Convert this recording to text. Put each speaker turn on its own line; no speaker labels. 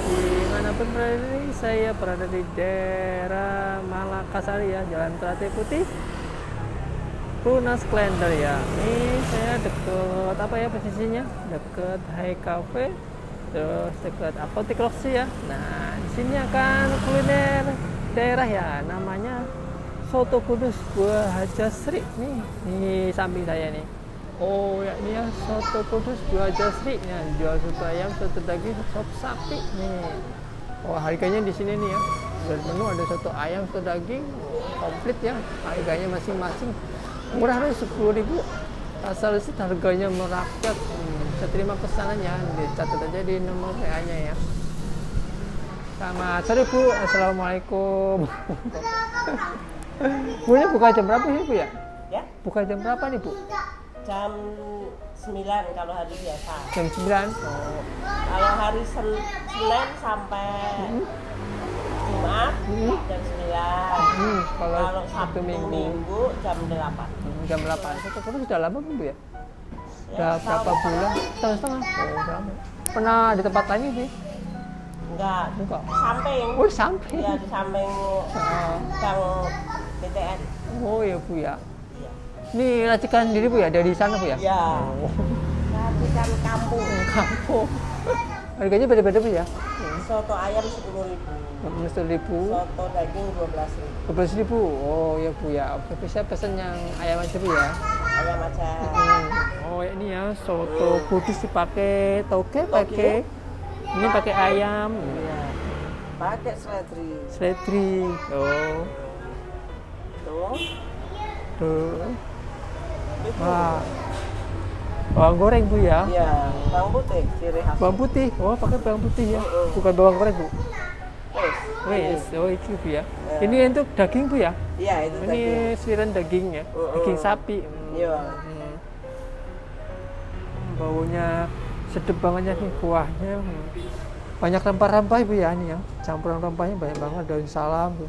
dimanapun berada ini, saya berada di daerah Malakasari ya, Jalan Teratai Putih, Tunas Klender ya. Ini saya deket apa ya posisinya? Deket High Cafe, terus deket Apotek Loksi ya. Nah, di sini akan kuliner daerah ya, namanya Soto Kudus Buah Haja Sri nih. Nih samping saya nih. Oh ya, ini ya Soto Kudus Buah Haja Sri ya, jual soto ayam, soto daging, sop sapi nih. Oh, harganya di sini nih ya. Dari menu ada soto ayam, soto daging, komplit ya. Harganya masing-masing murah nih 10.000. Asal sih harganya merakyat. Saya terima pesanannya, dicatat aja di nomor WA-nya ya. Selamat sore Bu, assalamualaikum. Bu, ini buka jam berapa sih Bu ya?
Ya,
Buka jam berapa nih Bu?
jam 9 kalau hari biasa.
Jam 9. Oh.
Kalau hari Senin sampai Jumat jam 9. Kalau Sabtu Minggu jam 8.
Jam 8. Soto Kudus sudah lama Bu ya? Udah
Ya,
berapa bulan? Setengah-setengah. Oh, udah lama. Pernah di tempat lain sih?
Enggak,
Enggak.
samping.
Oh, samping.
Ya, di samping Gang BTN.
Oh ya Bu ya.
Iya.
Ini racikan diri Bu ya, dari sana Bu ya?
Ya.
Oh.
Racikan kampung.
Kampung. Harganya beda-beda Bu ya?
Soto ayam 10.000.
15.000.
Soto daging 12.000.
12.000. Oh ya Bu ya. Oke, bisa pesen yang ayam aja Bu ya.
Ayam aja.
Oh ini ya soto kudus dipakai toge, pakai ini pakai ayam.
Iya. Pakai seledri.
Seledri. Oh.
Tuh.
Tuh.
Itu.
Wah. Bawang goreng Bu ya.
Iya, bawang putih ciri khas.
Bawang putih. Oh, pakai bawang putih ya. Bukan bawang goreng Bu.
Wes.
Wes, oh itu Bu ya.
Ya.
Ini untuk daging Bu ya.
Iya, itu
Ini
daging.
sirian daging ya. Daging sapi.
Iya.
Baunya sedep banget ya nih kuahnya. Banyak rempah-rempah Bu ya ini ya. Campuran rempahnya banyak banget, daun salam Bu.